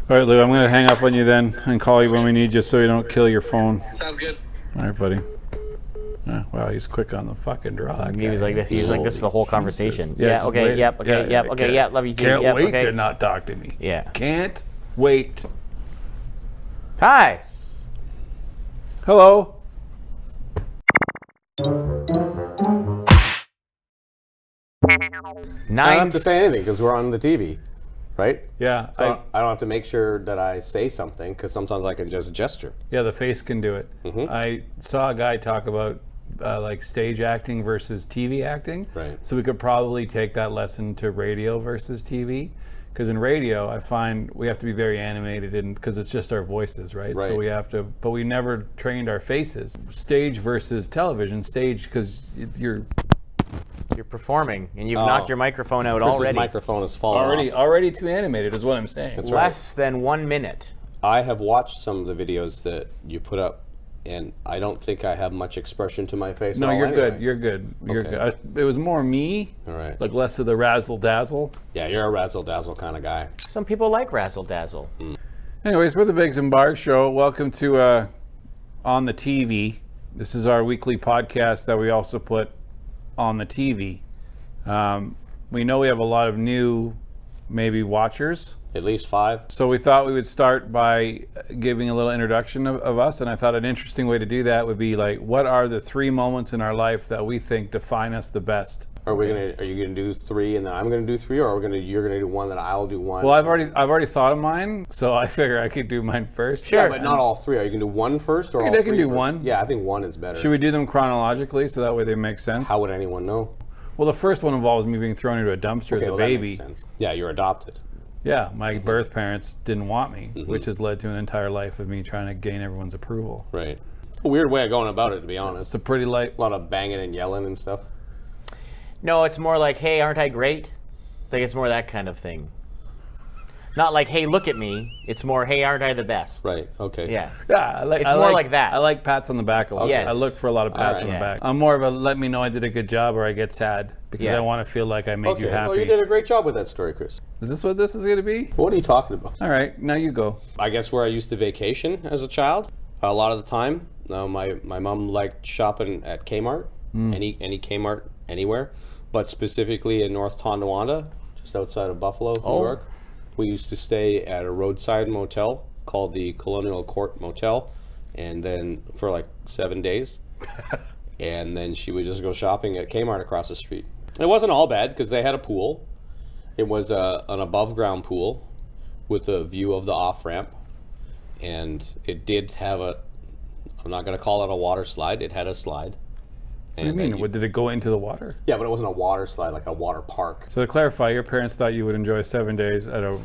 All right, Lou, I'm going to hang up on you then and call you when we need you so you don't kill your phone. Sounds good. All right, buddy. Wow, he's quick on the fucking draw. He was like this. He was like this for the whole conversation. Yeah, Okay. Yep. Okay. Yep. Okay. Yep. Love you too. Can't Yep, wait okay. to not talk to me. Yeah. Can't wait. Hi. Hello. I don't Nine. have to say anything because we're on the TV, right? Yeah, So I don't have to make sure that I say something because sometimes I can just gesture. yeah, the face can do it. I saw a guy talk about like stage acting versus TV acting. Right. So we could probably take that lesson to radio versus TV. Because in radio, I find we have to be very animated, and because it's just our voices, right? Right. So we have to, but we never trained our faces. Stage versus television. Stage, because you're performing, and you've knocked your microphone out Chris's already. microphone is falling off. already too animated, is what I'm saying. That's right. Less than 1 minute. I have watched some of the videos that you put up, and I don't think I have much expression to my face. No, at all you're anyway. good. You're good. You're Okay. good. It was more me, All right. like less of the razzle dazzle. Yeah, you're a razzle dazzle kind of guy. Some people like razzle dazzle. Anyways, we're the Biggs and Barr Show. Welcome to On the TV. This is our weekly podcast that we also put on the TV. We know we have a lot of new, maybe watchers. At least 5. So we thought we would start by giving a little introduction of us, and I thought an interesting way to do that would be like, what are the 3 moments in our life that we think define us the best? Are you gonna do 3 and then I'm gonna do 3, or you're gonna do 1 then I'll do 1? Well, I've already thought of mine, so I figure I could do mine first. Yeah, but not all 3. Are you gonna do 1 first or all 3? I can do first? 1. Yeah, I think 1 is better. Should we do them chronologically so that way they make sense? How would anyone know? Well, the first one involves me being thrown into a dumpster as a well, baby. That makes sense. Yeah, you're adopted. Yeah, my birth parents didn't want me, which has led to an entire life of me trying to gain everyone's approval. Right. A weird way of going about it, to be honest. It's a pretty light. A lot of banging and yelling and stuff. No, it's more like, hey, aren't I great? Like, it's more that kind of thing. Not like, hey, look at me. It's more, hey, aren't I the best? Right. Okay. Yeah. Yeah, It's more like that. I like pats on the back a lot. Yes. I look for a lot of pats right. on the Yeah. back. I'm more of a let me know I did a good job or I get sad because Yeah. I want to feel like I made Okay. you happy. Well, you did a great job with that story, Chris. Is this what this is going to be? What are you talking about? All right, now you go. I guess where I used to vacation as a child, a lot of the time, my mom liked shopping at Kmart, any Kmart anywhere, but specifically in North Tonawanda, just outside of Buffalo, New York. We used to stay at a roadside motel called the Colonial Court Motel, and then for like 7 days, and then she would just go shopping at Kmart across the street. It wasn't all bad because they had a pool. It was an above-ground pool with a view of the off-ramp, and it did have I'm not going to call it a water slide, it had a slide. What do you mean? Did it go into the water? Yeah, but it wasn't a water slide, like a water park. So to clarify, your parents thought you would enjoy 7 days at a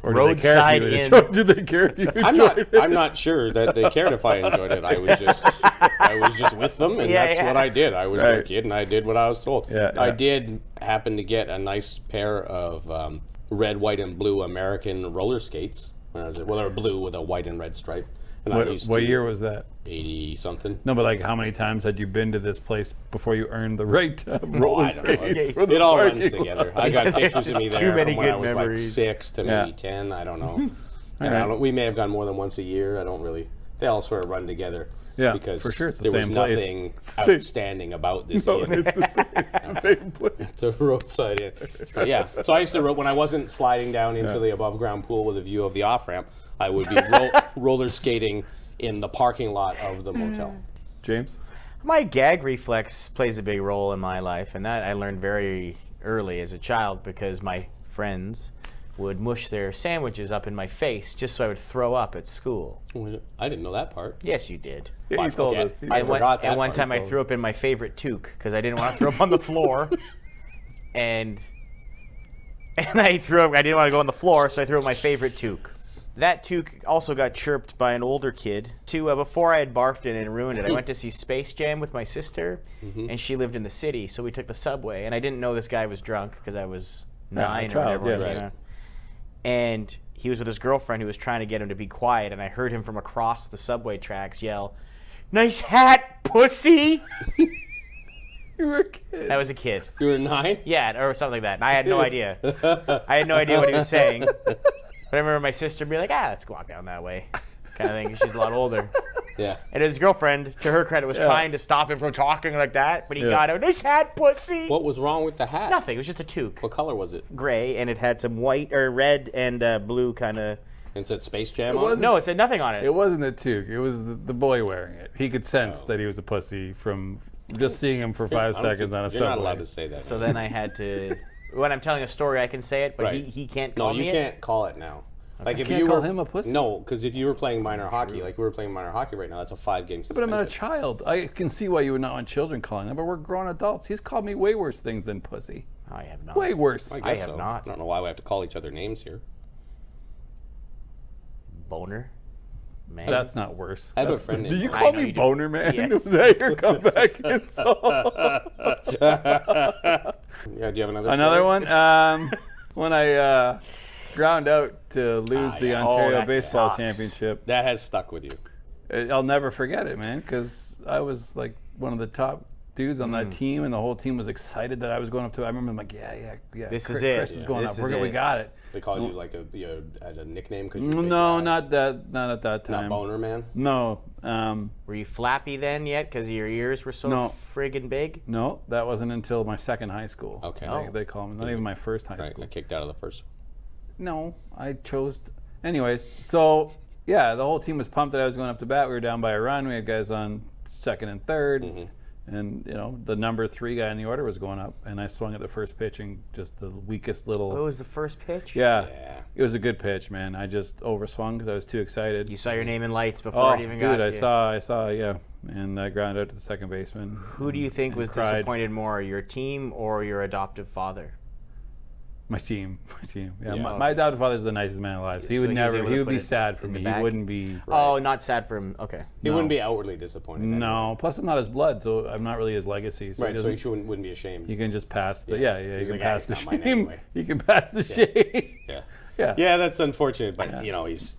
or Roadside did they care if inn. you did they care if you enjoyed it? I'm not sure that they cared if I enjoyed it. I was just with them, and Yeah, that's yeah. what I did. I was Right. their kid, and I did what I was told. Yeah, I yeah. did happen to get a nice pair of red, white, and blue American roller skates. When I was, well, they were blue with a white and red stripe. And What year was that? 80 something. No, but like how many times had you been to this place before you earned the right to have roller I don't know. skates? for the It all parking runs lot? together. I got pictures of me Too there many from when I good was memories. like 6 to Yeah. maybe 10. I don't know. All I right. don't know. We may have gone more than once a year. I don't really. They all sort of run together. Yeah, because for sure it's the there was same place. nothing It's the same- outstanding about this No, inn. it's the same place. The roadside inn. But yeah, so I used to, when I wasn't sliding down into the above ground pool with a view of the off ramp, I would be roller skating in the parking lot of the motel. James? My gag reflex plays a big role in my life, and that I learned very early as a child because my friends would mush their sandwiches up in my face just so I would throw up at school. I didn't know that part. Yes, you did. Yeah, you told Okay. us. I forgot that And one part. time I threw up in my favorite toque because I didn't want to throw up on the floor. And I threw up. I didn't want to go on the floor, so I threw up my favorite toque. That toque also got chirped by an older kid. Before I had barfed in it and ruined it, I went to see Space Jam with my sister, and she lived in the city, so we took the subway. And I didn't know this guy was drunk because I was 9 or child, whatever. yeah. when it came Right. out. And he was with his girlfriend who was trying to get him to be quiet, and I heard him from across the subway tracks yell, "Nice hat, pussy!" You were a kid. I was a kid. You were 9? Yeah, or something like that. And I had no idea. I had no idea what he was saying. But I remember my sister being like, let's walk down that way, kind of thing. She's a lot older. Yeah. And his girlfriend, to her credit, was trying to stop him from talking like that, but he got out. Nice hat, pussy. What was wrong with the hat? Nothing. It was just a toque. What color was it? Gray, and it had some white or red and blue kind of. And it said Space Jam on it? No, it said nothing on it. It wasn't a toque. It was the boy wearing it. He could sense that he was a pussy from just seeing him for 5 seconds on a subway. You're not allowed to say that. So then I had to. When I'm telling a story, I can say it, but Right. he can't call me No, you it. can't call it now. Like if Can't you call were, him a pussy? No, because if you were playing minor hockey, like we were playing minor hockey right now, that's a 5-game suspension. But I'm not a child. I can see why you would not want children calling him, but we're grown adults. He's called me way worse things than pussy. I have not. Way worse. I I guess have so. not. I don't know why we have to call each other names here. Boner. Man. That's not worse. I have a That's- friend Did named you Boner. call I know me you do. boner, man? Yes. Was that your comeback insult? Yeah, do you have another? Another story? one. When I ground out to lose the yeah. Ontario that Baseball sucks. Championship, That has stuck with you. I'll never forget it, man, because I was like one of the top dudes on that team, and the whole team was excited that I was going up to. I remember I'm like, yeah. This Chris, is it. Chris is going This up. is We it. got it. They call you like as a nickname? Cause No, not that. Not at that Not time. Boner Man? No. Were you flappy then yet? Because your ears were so No. friggin' big? No, that wasn't until my second high school. Okay. They call me. Not even my first high Right, school. I kicked out of the first one. No, I chose. Anyways, so yeah, the whole team was pumped that I was going up to bat. We were down by a run. We had guys on second and third, and the number 3 guy in the order was going up, and I swung at the first pitch and just the weakest little. What was the first pitch? Yeah, Yeah. it was a good pitch, man. I just overswung because I was too excited. You saw your name in lights before Oh, it even dude, got I to you. saw, yeah, and I grounded out to the second baseman. Who do you think and was cried. disappointed more, your team or your adoptive father? My team. Yeah, Yeah. my adopted father's the nicest man alive. So he So would he's never. able He to would put be it sad for in the me. bag? He wouldn't be. Oh, not sad for him. Okay. He No. wouldn't be outwardly disappointed. anyway. No, plus I'm not his blood, so I'm not really his legacy. So Right, he so doesn't. he wouldn't be ashamed. You can just pass the. Yeah. Yeah. You He's can like, pass the "It's not mine shame. anyway." You can pass the shame. Yeah. Yeah. Yeah, that's unfortunate, but he's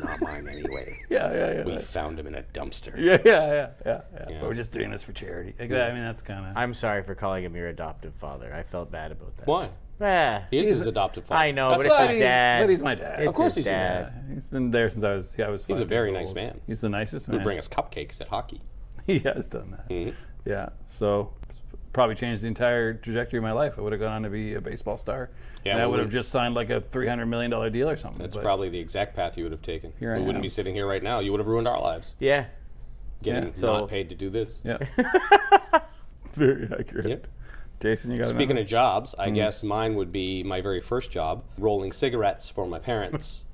not mine anyway. Yeah. We found him in a dumpster. Yeah. Yeah. But we're just doing this for charity. Like that, I mean, that's kind of. I'm sorry for calling him your adoptive father. I felt bad about that. Why? He is He's- his adopted father. I know, That's but it's why his dad. But he's my dad. It's Of course his he's your dad. Yeah, he's been there since I was 5 He's a very years nice old. man. He's the nicest He would man. bring us cupcakes at hockey. He has done that. Mhm. Yeah. So probably changed the entire trajectory of my life. I would have gone on to be a baseball star. Yeah, and I well, would have we- just signed like a $300 million deal or something. That's but probably the exact path you would have taken. Here I We wouldn't am. be sitting here right now. You would have ruined our lives. Yeah. Getting Yeah, so- not paid to do this. Yeah. Very accurate. Yep. Jason, you got Speaking another? of jobs, I guess mine would be my very first job, rolling cigarettes for my parents.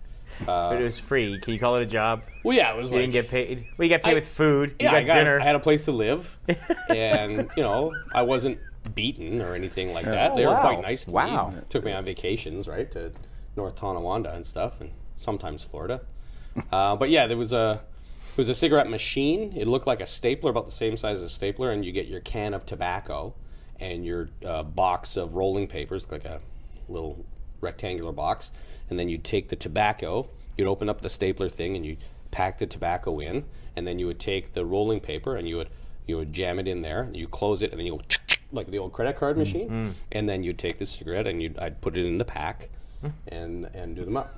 But it was free. Can you call it a job? Well, yeah, it was You like didn't get paid. Well, you got paid I- with food. You yeah, got dinner. I had a place to live, and I wasn't beaten or anything like that. Oh, They were wow. quite nice to Wow. me. Took me on vacations, right, to North Tonawanda and stuff, and sometimes Florida. But yeah, it was a cigarette machine. It looked like a stapler, about the same size as a stapler, and you get your can of tobacco and your box of rolling papers, like a little rectangular box, and then you'd take the tobacco, you'd open up the stapler thing, and you'd pack the tobacco in, and then you would take the rolling paper and you would jam it in there, and you close it, and then you go like the old credit card machine, and then you'd take the cigarette and I'd put it in the pack and do them up.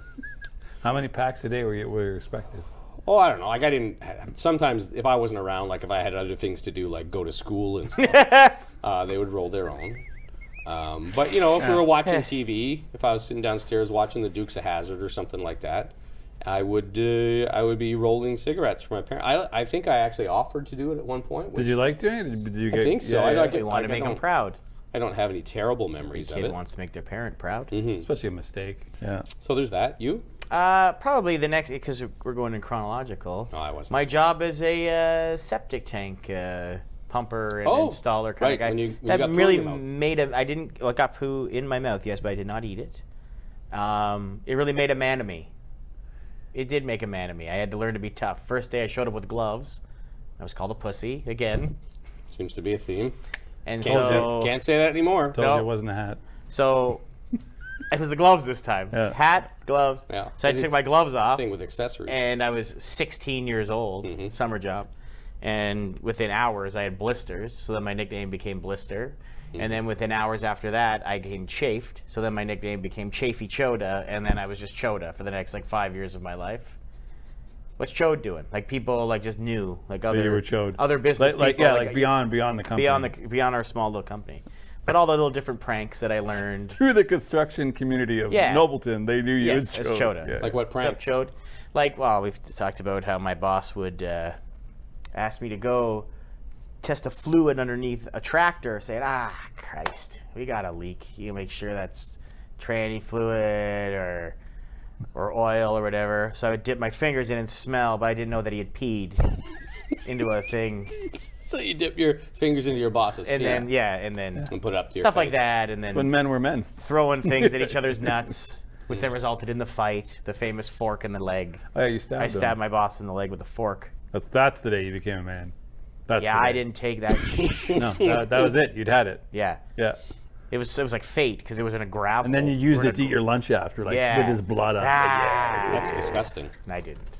How many packs a day were you expected? Oh, I don't know. Like I didn't. Sometimes if I wasn't around, like if I had other things to do, like go to school and stuff, they would roll their own. But if we were watching TV, if I was sitting downstairs watching the Dukes of Hazzard or something like that, I would be rolling cigarettes for my parents. I think I actually offered to do it at one point. Did you like doing it? Did you get, think so. Yeah, I yeah. like They want to make them proud. I don't have any terrible memories of Kid it. wants to make their parent proud. Especially a mistake. Yeah. So there's that. You? Probably the next, because we're going in chronological. No, I wasn't. My job as a septic tank pumper and Oh, installer kind right, of guy. when you that got poo in really your mouth. I didn't look up poo in my mouth, yes, but I did not eat it. It really made a man of me. It did make a man of me. I had to learn to be tough. First day I showed up with gloves. I was called a pussy again. Seems to be a theme. And Can't say that anymore. Told No. you it wasn't a hat. So it was the gloves this time. Yeah. Hat, gloves. Yeah. So I took my gloves off. Thing with accessories. And I was 16 years old, summer job. And within hours, I had blisters, so then my nickname became Blister. And then within hours after that, I became Chafed. So then my nickname became Chafy Choda, and then I was just Choda for the next 5 years of my life. What's Chode doing? People just knew other you were Chode. other business people beyond the company. beyond our small little company. But all the little different pranks that I learned Through the construction community of Nobleton, they knew you as Choda. Choda. Yeah. What pranks? Chode. We've talked about how my boss would ask me to go test a fluid underneath a tractor, saying, Christ, we got a leak. You make sure that's tranny fluid or oil or whatever. So I would dip my fingers in and smell, but I didn't know that he had peed into a thing. So you dip your fingers into your boss's And pee then, and put it up to your stuff like face. that, and then When men were men. throwing things at each other's nuts, which then resulted in the fight, the famous fork in the leg. Oh, yeah, you stabbed I him. stabbed my boss in the leg with a fork. That's the day you became a man. That's Yeah, the day. I didn't take that. No, that was it. You'd had it. Yeah. Yeah. It was like fate because it was in a gravel. And then you used it to eat your lunch after, with his blood up. That's disgusting. And I didn't.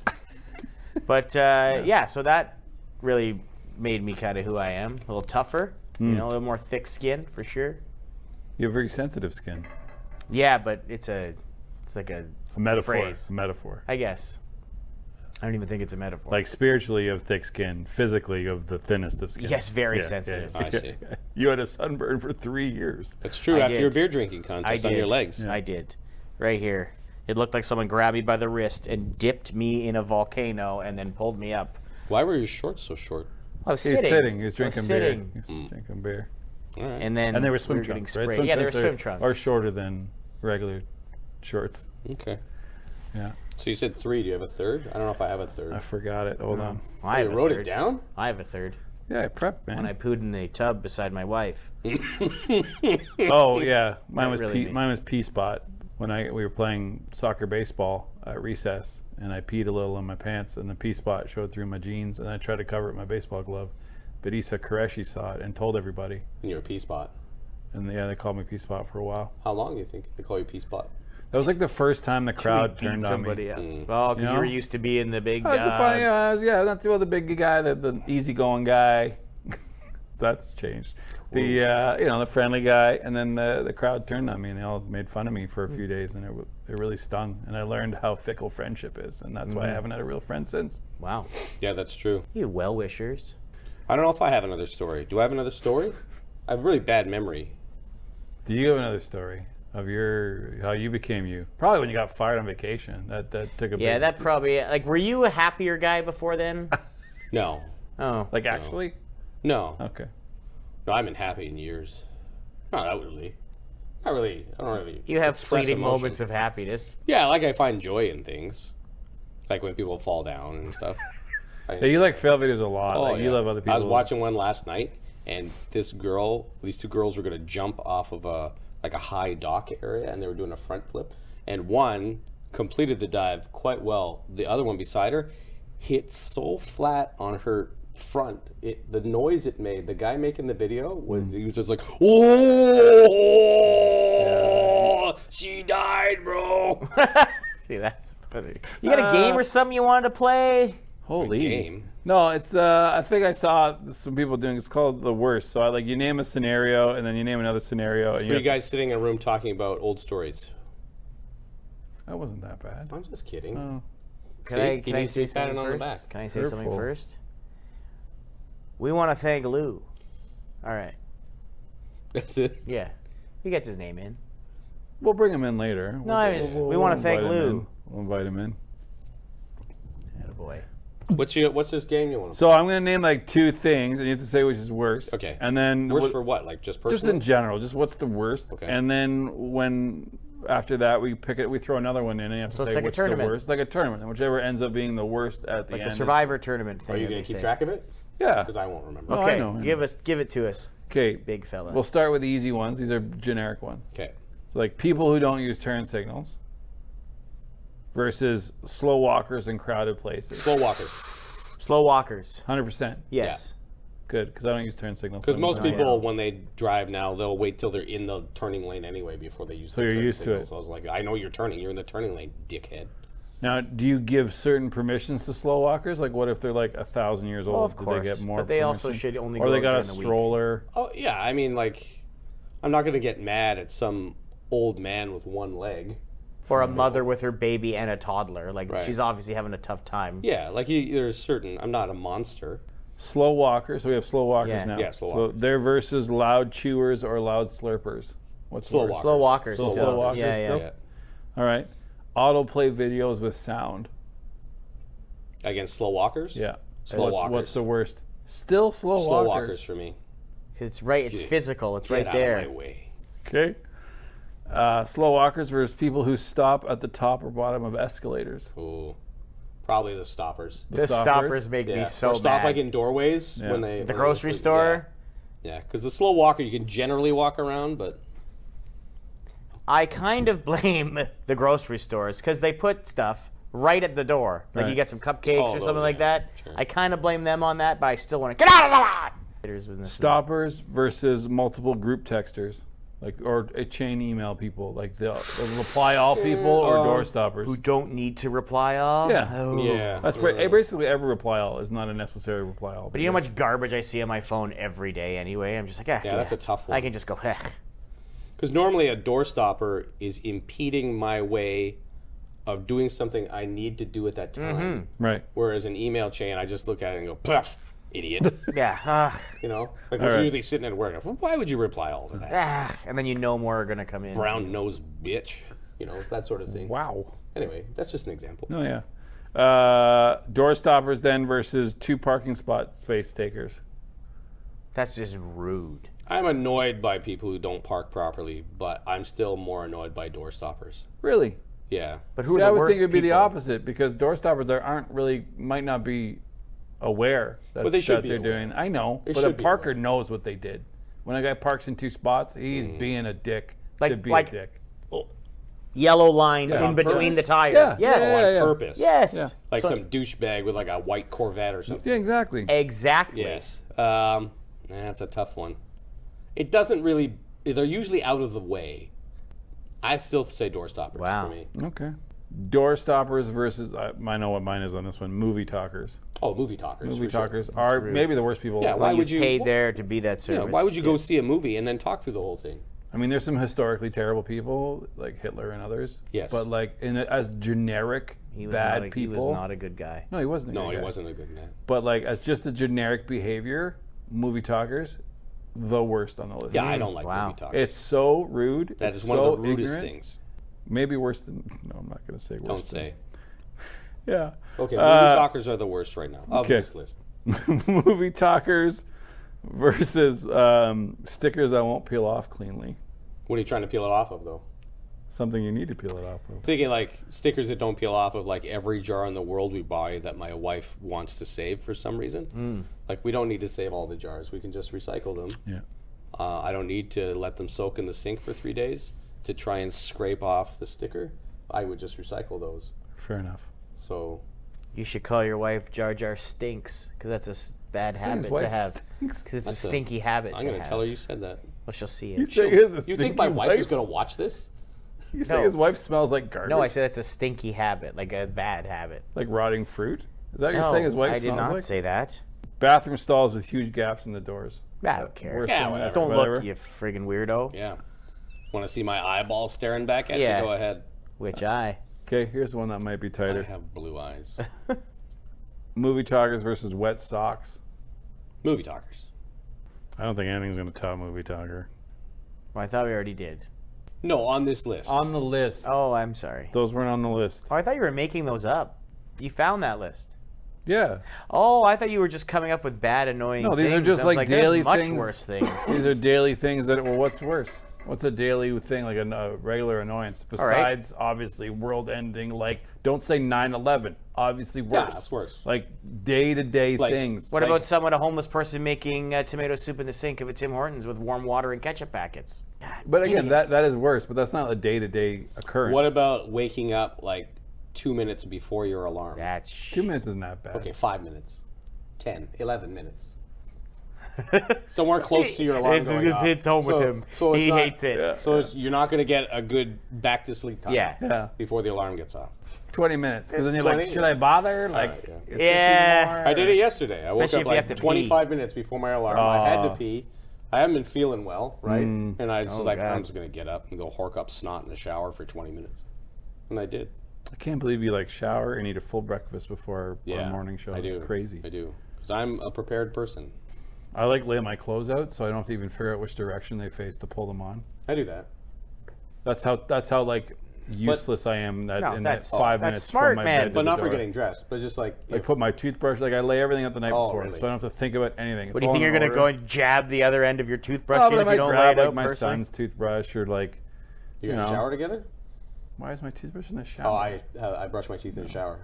But so that really made me kind of who I am. A little tougher, a little more thick skin for sure. You have very sensitive skin. Yeah, but it's like a metaphor. phrase. A metaphor. I guess. I don't even think it's a metaphor. Like spiritually, you have thick skin. Physically, you have the thinnest of skin. Yes, very sensitive. I see. You had a sunburn for 3 years. That's true. I After did. your beer drinking contest on your legs. I did. Right here. It looked like someone grabbed me by the wrist and dipped me in a volcano and then pulled me up. Why were your shorts so short? I was He was sitting. sitting. He was drinking beer. sitting. He was drinking beer. All right. And then And they were swim we getting trunks, right? sprayed. Swim Yeah, they were trunks swim trunks. are shorter than regular shorts. Okay. Yeah. So you said 3. Do you have a third? I don't know if I have a third. I forgot it. Hold on. I have you a wrote third. it down? I have a third. Yeah, I prepped, man. When I pooed in the tub beside my wife. Oh yeah, mine was really me. mine was pee spot when we were playing soccer baseball at recess, and I peed a little in my pants, and the pee spot showed through my jeans, and I tried to cover it with my baseball glove, but Issa Qureshi saw it and told everybody, In your pee spot. and they called me pee spot for a while. How long do you think they call you pee spot? That was like the first time the crowd Beat turned on somebody me. up. Mm. Oh, because You you were know? used to being the big I was guy. the funny, not the big guy, the easygoing guy. That's changed. The friendly guy, and then the crowd turned on me, and they all made fun of me for a few days, and it really stung. And I learned how fickle friendship is, and that's why I haven't had a real friend since. Wow. Yeah, that's true. You well-wishers. I don't know if I have another story. Do I have another story? I have really bad memory. Do you have another story of how you became you? Probably when you got fired on vacation. That took a Yeah, big, that probably... were you a happier guy before then? No. Oh. actually. No. Okay. No, I've been happy in years. Not outwardly. Not really. I don't really. You have express fleeting emotion. moments of happiness. Yeah, I find joy in things. Like when people fall down and stuff. Yeah, you like fail videos a lot. You love other people. I was watching one last night, and these two girls were going to jump off of a high dock area, and they were doing a front flip. And one completed the dive quite well. The other one beside her hit so flat on her front, the noise it made, the guy making the video he was just like, oh, she died, bro. See, that's funny. You got a game or something you wanted to play? Holy game. No, it's I think I saw some people doing. It's called the worst. So you name a scenario, and then you name another scenario. And You guys sitting in a room talking about old stories. That wasn't that bad. I'm just kidding. Oh. Can See, I he say needs to be patted something on the first? back. Can I say something Careful. first? We want to thank Lou. All right. That's it. Yeah. He gets his name in. We'll bring him in later. We wanna thank invite him Lou. in. We'll invite him in. Attaboy. What's this game you want to So I'm going to name like two things, and you have to say which is worst. Okay. And then play? Worst for what? Like just personal? just in general, just what's the worst. Okay. And then after that we pick it, we throw another one in, and you have to So it's say like a what's the tournament. worst, like a tournament, and whichever ends up being the worst at the Like end. the Survivor tournament thing. Are you that going they to keep say. track of it? Yeah. Because I won't remember. Oh, Okay, I know. give it to us, Okay. big fella. We'll start with the easy ones. These are generic ones. Okay. So like people who don't use turn signals versus slow walkers in crowded places. Slow walkers. Slow walkers. 100%. Yes. Good, because I don't use turn signals. Because so most I don't know. people, when they drive now, they'll wait till they're in the turning lane anyway before they use. So the you're turn used to signal. it. So I was like, I know you're turning. You're in the turning lane, dickhead. Now, do you give certain permissions to slow walkers? Like, what if they're like 1,000 years old? Well, of Do course. they get more? But they also permission? should only Or go they got a during the week. stroller. Oh yeah, I mean like, I'm not going to get mad at some old man with one leg. Or a mother with her baby and a toddler. Like, Right. she's obviously having a tough time. Yeah, like there's certain. I'm not a monster. Slow walkers. So we have slow walkers Yeah. now. Yeah, slow So walkers. they're versus loud chewers or loud slurpers. What's Slow worse? walkers. Slow walkers. Slow still. walkers Yeah, still? yeah. Yeah. All right. Autoplay videos with sound. Against slow walkers. Yeah. Slow walkers. What's the worst? Still slow, slow walkers. walkers for me. It's right. It's physical. It's right Get there. out of my way. Okay. Slow walkers versus people who stop at the top or bottom of escalators. Ooh, probably the stoppers. The stoppers make Yeah. me so or stop mad. like in doorways Yeah. when they The grocery store. Yeah, because the slow walker you can generally walk around, but I kind of blame the grocery stores because they put stuff right at the door. Like, you Right. get some cupcakes Oh, or those, something like yeah. that. Sure. I kind of blame them on that, but I still want to get out of the lot. Stoppers versus multiple group texters, like or a chain email people, like they'll reply all people or door stoppers. Who don't need to reply all. Yeah. Oh. yeah, That's basically every reply all is not a necessary reply all. But you know how much garbage I see on my phone every day anyway? I'm just like, Yeah, that's a tough one. I can just go, Because normally a door stopper is impeding my way of doing something I need to do at that time. Right. Whereas an email chain, I just look at it and go, "Puff, idiot." yeah. You know, like All we're right. usually sitting at work. Well, why would you reply all to that? And then you know more are going to come in. Brown nosed bitch. You know, that sort of thing. Wow. Anyway, that's just an example. Oh yeah. Door stoppers then versus 2 parking spot space takers. That's just rude. I'm annoyed by people who don't park properly, but I'm still more annoyed by door stoppers. Really? Yeah. But who See, are I the would worst think it would be the people? opposite because door stoppers might not be aware that, But they should that be they're aware. doing. I know, They but a should be parker aware. knows what they did. When a guy parks in 2 spots, he's being a dick to be like- a dick. Yellow line Yeah. in On between the purpose? tires. Yeah. Yes. Yeah, On yeah. purpose. Yes. Yeah. Like So- some douchebag with like a white Corvette or something. Yeah, exactly. Exactly. Yes. That's a tough one. It doesn't really. They're usually out of the way. I still say door stoppers Wow. for me. Okay. Door stoppers versus I know what mine is on this one. Movie talkers. Oh, movie talkers. Movie for sure. talkers are maybe the worst people. Yeah, Why Why would you- paid there to be that Yeah, service? why would you go see a movie and then talk through the whole thing? I mean, there's some historically terrible people like Hitler and others. Yes. But like as generic He was bad not a, people. He was not a good guy. No, he wasn't. A No, good he guy. wasn't a good man. But like as just a generic behavior, movie talkers, the worst on the list. Yeah, I don't like Wow. movie talkers. It's so rude. That it's is one so of the rudest ignorant. things. Maybe worse than. No, I'm not going to say worse. Don't than- say. Yeah. Okay, movie talkers are the worst right now of okay. this list. Movie talkers versus stickers that won't peel off cleanly. What are you trying to peel it off of, though? Something you need to peel it off of. Thinking like stickers that don't peel off of like every jar in the world we buy that my wife wants to save for some reason. Like we don't need to save all the jars. We can just recycle them. Yeah. I don't need to let them soak in the sink for 3 days to try and scrape off the sticker. I would just recycle those. Fair enough. So You should call your wife Jar Jar Stinks, because that's a bad Saying his habit wife to have. stinks? Because it's That's a stinky habit I'm to going have. to tell her you said that. Well, she'll see You it. say his a You think my stinky wife is going to watch this? You say No. his wife smells like garbage? No, I said it's a stinky habit, like a bad habit. Like rotting fruit? Is that what you're No, saying his wife I did smells not like? say that. Bathroom stalls with huge gaps in the doors. I don't care. Worst Yeah, one whatever. ever, Don't whatever. look, you friggin' weirdo. Yeah. Want to see my eyeballs staring back at Yeah. you? Go ahead. Which eye? Okay, here's one that might be I tighter. have blue eyes. Movie talkers versus wet socks. Movie talkers. I don't think anything's going to top movie talker. Well, I thought we already did. No, on this list. On the list. Oh, I'm sorry. Those weren't on the list. Oh, I thought you were making those up. You found that list. Yeah. Oh, I thought you were just coming up with bad, annoying No, things. these are just I was like there's daily much things. worse things. These are daily things that, well, what's worse? What's a daily thing, like a regular annoyance? Besides, obviously, world ending, like, don't say 9/11. Obviously worse. Yeah, it's worse. Like, day-to-day Like, things. What Like- about someone, a homeless person, making tomato soup in the sink of a Tim Hortons with warm water and ketchup packets? God, But again, idiot. that is worse, but that's not a day-to-day occurrence. What about waking up like 2 minutes before your alarm? That's 2 minutes isn't that bad. Okay, 5 minutes. 10, 11 minutes. Somewhere close to your alarm This going just off. hits home with So- him. so it's He not- hates it. Yeah. So it's, you're not going to get a good back to sleep time Yeah. before the alarm gets off. 20 minutes, because then you're 20? like, should I bother? Like, yeah. is 15 Yeah. more? I did it yesterday. I woke Especially up if you have like to 25 minutes before my alarm. I had to Oh. pee. I haven't been feeling well, right? Mm. And I was Oh, like, God. I'm just going to get up and go hork up snot in the shower for 20 minutes. And I did. I can't believe you like shower and eat a full breakfast before our morning show. I do. It's crazy. I do. Because I'm a prepared person. I like lay my clothes out so I don't have to even figure out which direction they face to pull them on. I do that. That's how like useless I am that No, in that that's- 5 that's minutes smart, from my man. bed to But the not for door. getting dressed, but just like... I put my toothbrush, like I lay everything out the night Oh, before, really? so I don't have to think about anything. It's What do you all think in you're gonna order. go and jab the other end of your toothbrush Oh, in but I if might you don't lay grab it like out my personally? son's toothbrush or like, You you guys know. shower together? Why is my toothbrush in the shower? Oh, I brush my teeth in the shower.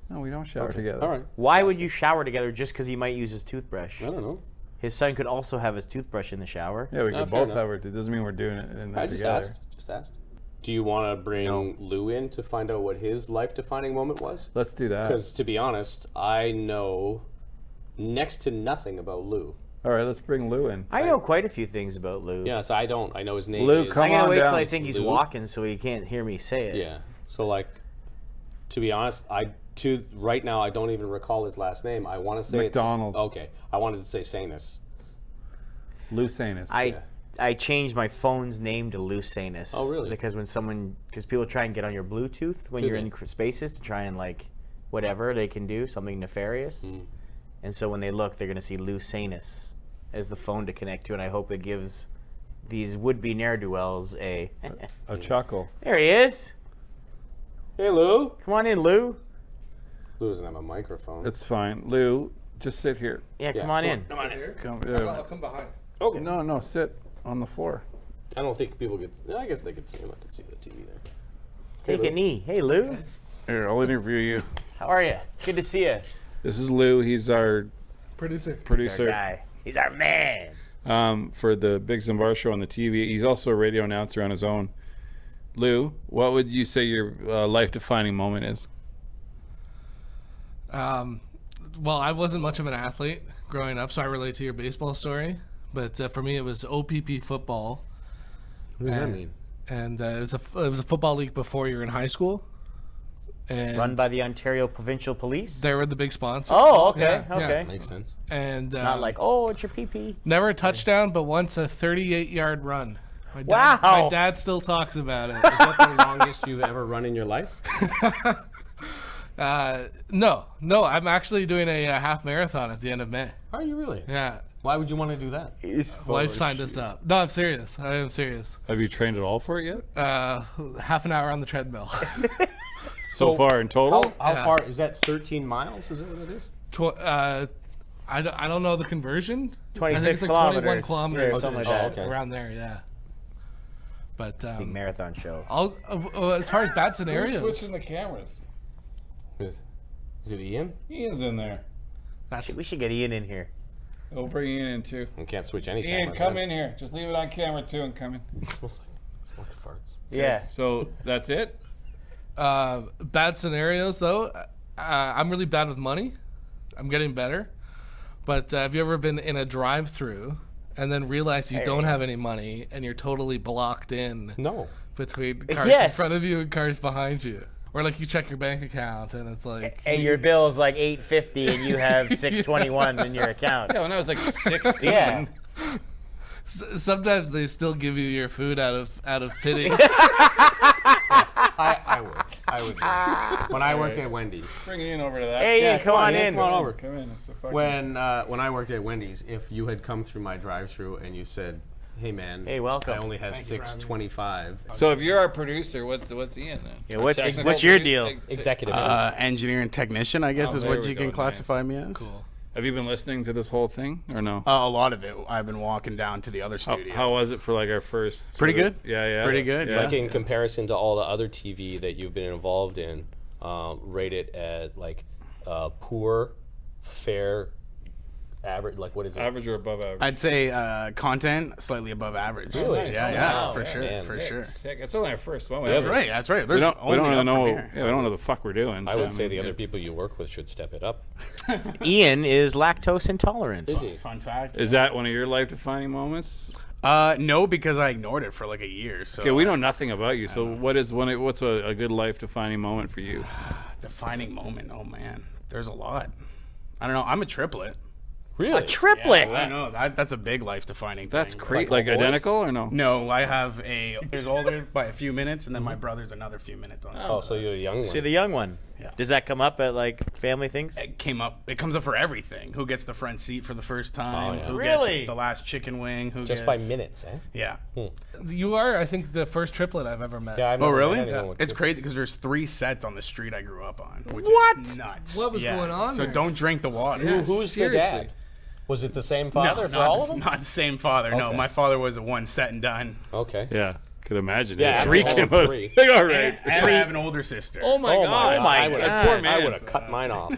No, we don't shower together. All right. Why would you shower together just because he might use his toothbrush? I don't know. His son could also have his toothbrush in the shower. Yeah, we Oh, could fair both enough. have it. It doesn't mean we're doing it in I there just together. asked. Just asked. Do you want to bring Lou in to find out what his life-defining moment was? Let's do that. Because to be honest, I know next to nothing about Lou. All right, let's bring Lou in. I know quite a few things about Lou. Yeah, so I don't. I know his name. Lou, is, come I'm gonna on wait till down. I think he's Lou. walking so he can't hear me say it. Yeah. So like, to be honest, right now I don't even recall his last name. I want to say McDonald. It's, okay, I wanted to say Sanus. Lou Sanus. I changed my phone's name to Lucanus. Oh, really? Because because people try and get on your Bluetooth when you're in spaces to try and like whatever they can do, something nefarious. And so when they look, they're gonna see Lucanus as the phone to connect to, and I hope it gives these would-be ne'er-do-wells a chuckle. There he is. Hey, Lou. Come on in, Lou. Lou doesn't have a microphone. It's fine. Lou, just sit here. Yeah, come on in. Come on here. Come, I'll come behind. Okay. no, sit on the floor. I don't think people could. I guess they could see him. I could see the TV there. Take Lou. a knee. Hey, Lou. Here, I'll interview you. How are you? Good to see you. This is Lou. He's our Producer. Our producer guy. He's our man. for the Biggs and Barr show on the TV. He's also a radio announcer on his own. Lou, what would you say your life-defining moment is? Well, I wasn't much of an athlete growing up, so I relate to your baseball story. But for me, it was OPP football. What does that mean? And it was a football league before you were in high school. And Run by the Ontario Provincial Police. they were the big sponsor. Oh, okay, Yeah, yeah. okay. Makes sense. And Not like, oh, it's your pee-pee. never a touchdown, but once a 38-yard run. My Wow. My dad still talks about it. Is that the longest you've ever run in your life? No, I'm actually doing a half marathon at the end of May. Are you really? Yeah, Why would you want to do that? wife signed us up. No, I'm serious. I am serious. Have you trained at all for it yet? Half an hour on the treadmill. So far in total? How Yeah. far is that? 13 miles? Is that what it is? I don't know the conversion. I 26 think it's like kilometers. 21 kilometers. Yeah, something like that. okay. Around there, yeah. But Big marathon show. as far as bad scenarios, switching the cameras? Is it Ian? Ian's in there. that's We should get Ian in here. We'll bring Ian in too. I can't switch any Ian, cameras. come in here. Just leave it on camera too and come in. Smells like farts. Yeah. So that's it? bad scenarios though. I'm really bad with money. I'm getting better. But have you ever been in a drive-through and then realized you don't have any money and you're totally blocked in No. between cars in Yes. front of you and cars behind you? Or like you check your bank account and it's like And your bill is like $8.50 and you have $6.21 in your account. Yeah, when I was like 16. Yeah. sometimes they still give you your food out of pity. I would. When I worked at Wendy's. Bring Ian over to that. Hey, Yeah, come on Ian, in. come on over. Come in. It's a fucking... When I worked at Wendy's, if you had come through my drive-through and you said, "Hey man, Hey, welcome. I only have $6.25." So if you're our producer, what's Ian then? Yeah, what's Technical your producer? deal? Like, Executive. Engineer and technician, I guess, Oh, is there what we you go, can classify me as. Cool. Have you been listening to this whole thing or no? A lot of it. I've been walking down to the other studio. How was it for like our first? sort Pretty of- good. Yeah. Pretty good, Yeah. Like in comparison to all the other TV that you've been involved in, rate it at like poor, fair, average. Like what is it? Average or above average? I'd say content slightly above average. Really? Yeah, Oh, yeah, wow. for sure, Man. for Sick, sure. Sick. It's only our first one. That's right. That's right. There's We don't only really up know. from Yeah, here. we don't know the fuck we're doing. I so, would say mean, the yeah. other people you work with should step it up. Ian is lactose intolerant. Is he? Fun fact. Is that one of your life-defining moments? No, because I ignored it for like a year. So Okay, we know nothing about you. So what's a good life-defining moment for you? defining moment. Oh man, there's a lot. I don't know. I'm a triplet. Really? A triplet. I know that's a big life-defining thing. That's crazy. Like Like boys? identical or no? No, I have a years older by a few minutes, and then my brother's another few minutes on top. Oh, so you're a young one. See the young one. Yeah. Does that come up at like family things? It comes up for everything. Who gets the front seat for the first time? Oh, yeah. Who Really? gets the last chicken wing? Who Just gets, by minutes, eh? Yeah. You are, I think, the first triplet I've ever met. Yeah, I've Oh, never really? met anyone with It's two. crazy because there's 3 sets on the street I grew up on. Which What? Is nuts. What was going on So there? don't drink the water. Yeah. Who's Seriously. the dad? Was it the same father for not all the, of them? Not the same father. No, Okay. my father was a one set and done. Okay. Yeah, could imagine. Yeah, Three I came have out. 3. Like, all right. And I have an older sister. Oh my Oh god. my I would God. have man. I would have cut mine off.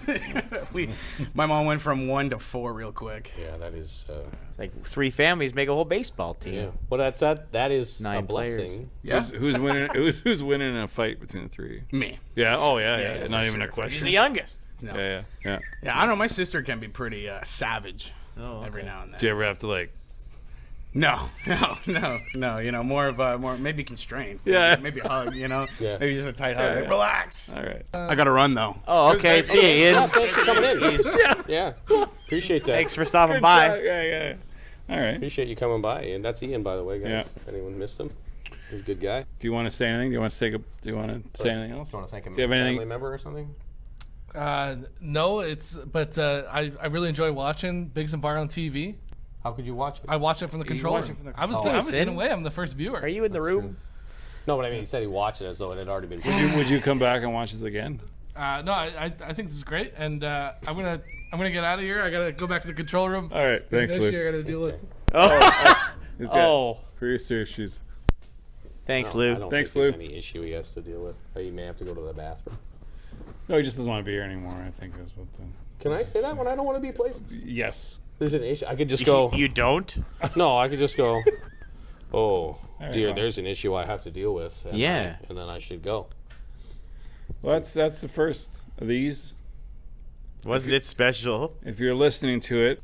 My mom went from 1 to 4 real quick. Yeah, that is. It's like 3 families make a whole baseball team. Yeah. Well, that is 9 a blessing. players. Yeah, Who's winning? Who's winning in a fight between the 3? me. Yeah. Oh yeah. Yeah. yeah, Not for even a sure. question. He's the youngest. No. Yeah. Yeah. Yeah, I don't know. My sister can be pretty savage Oh, every now and then. Do you ever have to like? No. You know, more maybe constrained. Yeah. Maybe a hug. You know. Yeah. Maybe just a tight hug. Like, yeah. relax. All right. I gotta run though. Oh, okay. See you, Yeah, Ian. thanks for coming in. He's- Yeah. Appreciate that. Thanks for stopping by. Yeah. All right. Appreciate you coming by. And that's Ian, by the way, guys. Yeah. If anyone missed him, he's a good guy. Do you want to say anything? Do you want to say? Do you want to say anything else? Do you want to thank a Do you have anything? family member or something? No, but I really enjoy watching Biggs and Barr on TV. How could you watch it? I watch it from the controller. watch it from the I was controller. in a way, I'm the first viewer. Are you in the room? No, but I mean, he said he watched it as though it had already been. Would you come back and watch this again? No, I think this is great, and I'm gonna get out of here. I gotta go back to the control room. All right. Thanks, Next Lou. year I gotta deal with. He's got Oh, producer issues. thanks, I Lou. don't Thanks, think there's Lou. any issue he has to deal with. Or he may have to go to the bathroom. No, he just doesn't want to be here anymore. I think is what the. Can I say that when I don't want to be places? Yes. There's an issue. I could just go. You don't? No, I could just go. Oh There you dear, go. there's an issue I have to deal with. And Yeah. and then I should go. Well, that's the first of these. Wasn't it special? If you're listening to it,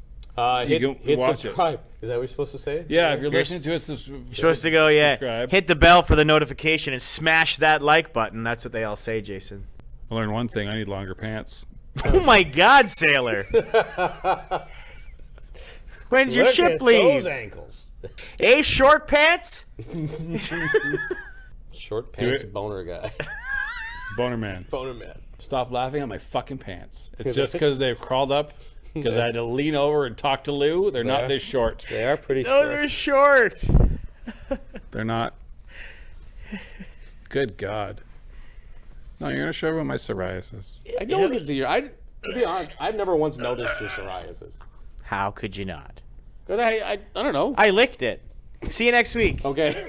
Hit can watch it. subscribe. Is that what you're supposed to say? yeah. If you're listening to it, you're You're supposed to go, yeah. Subscribe. Hit the bell for the notification and smash that like button. That's what they all say, Jason. I learned one thing. I need longer pants. Oh my God, Sailor! When's your Look ship at leave? those ankles. Hey, short pants. Short pants it. boner guy. Boner man. Boner man. Stop laughing at my fucking pants. It's just because they've crawled up. Because I had to lean over and talk to Lou. They're not this short. They are pretty Those short. are short. They're not. Good God. No, you're gonna show everyone my psoriasis. I don't get to your. To be honest, I've never once noticed your psoriasis. How could you not? 'Cause I don't know. I licked it. See you next week. Okay.